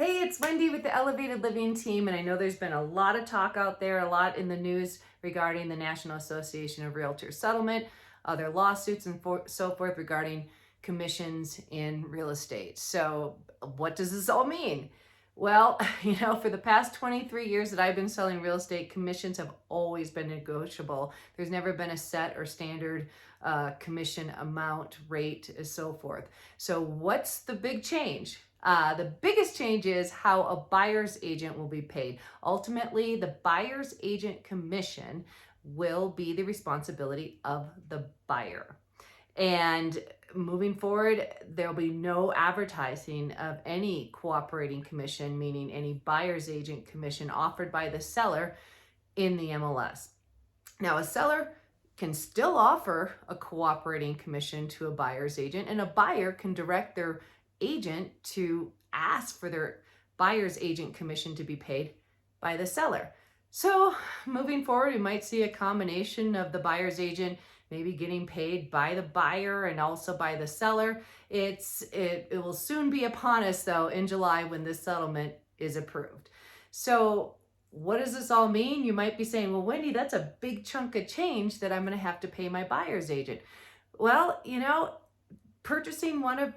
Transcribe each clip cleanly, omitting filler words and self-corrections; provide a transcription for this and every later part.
Hey, it's Wendy with the Elevated Living team, and I know there's been a lot of talk out there, a lot in the news regarding the National Association of Realtors settlement, other lawsuits, and so forth regarding commissions in real estate. So, what does this all mean? Well, for the past 23 years that I've been selling real estate, commissions have always been negotiable. There's never been a set or standard commission amount, rate, and so forth. So, what's the big change? The biggest change is how a buyer's agent will be paid. Ultimately, the buyer's agent commission will be the responsibility of the buyer. And moving forward, there'll be no advertising of any cooperating commission, meaning any buyer's agent commission offered by the seller in the MLS. Now, a seller can still offer a cooperating commission to a buyer's agent, and a buyer can direct their agent to ask for their buyer's agent commission to be paid by the seller. So moving forward, we might see a combination of the buyer's agent maybe getting paid by the buyer and also by the seller. It will soon be upon us though in July when this settlement is approved. So what does this all mean? You might be saying, well, Wendy, that's a big chunk of change that I'm going to have to pay my buyer's agent. Well, purchasing one of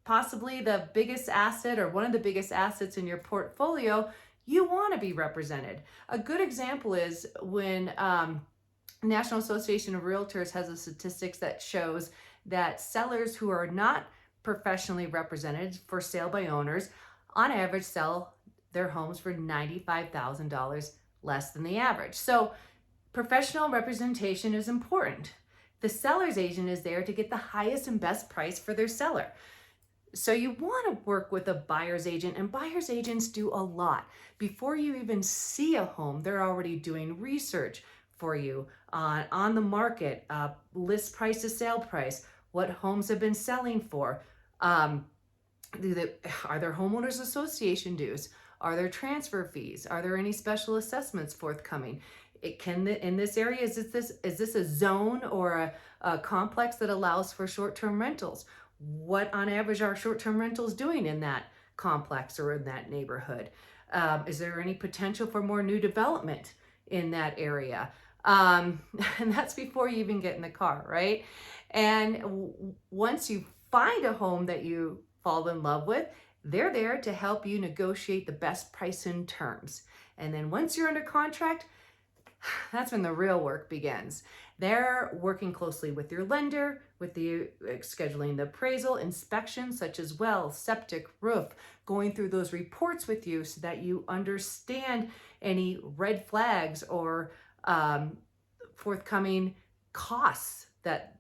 possibly the biggest asset or one of the biggest assets in your portfolio, you want to be represented. A good example is when National Association of Realtors has a statistics that shows that sellers who are not professionally represented for sale by owners on average sell their homes for $95,000 less than the average. So professional representation is important. The seller's agent is there to get the highest and best price for their seller. So you want to work with a buyer's agent, and buyer's agents do a lot. Before you even see a home, they're already doing research for you on the market, list price to sale price, what homes have been selling for. Are there homeowners association dues? Are there transfer fees? Are there any special assessments forthcoming? In this area, is this a zone or a complex that allows for short-term rentals? What on average are short-term rentals doing in that complex or in that neighborhood? Is there any potential for more new development in that area? And that's before you even get in the car, right? And once you find a home that you fall in love with, they're there to help you negotiate the best price and terms. And then once you're under contract, that's when the real work begins. They're working closely with your lender, with the scheduling the appraisal, inspections such as well, septic, roof, going through those reports with you so that you understand any red flags or forthcoming costs that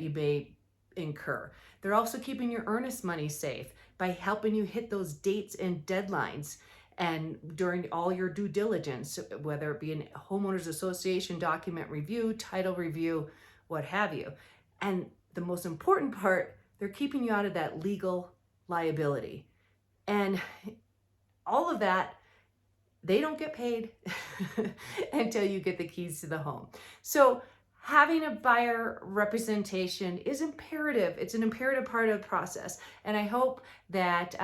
you may incur. They're also keeping your earnest money safe by helping you hit those dates and deadlines. And during all your due diligence, whether it be a homeowners association document review, title review, what have you. And the most important part, they're keeping you out of that legal liability. And all of that, they don't get paid until you get the keys to the home. So having a buyer representation is imperative. It's an imperative part of the process. And I hope that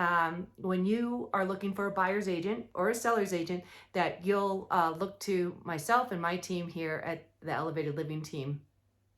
when you are looking for a buyer's agent or a seller's agent, that you'll look to myself and my team here at the Elevated Living team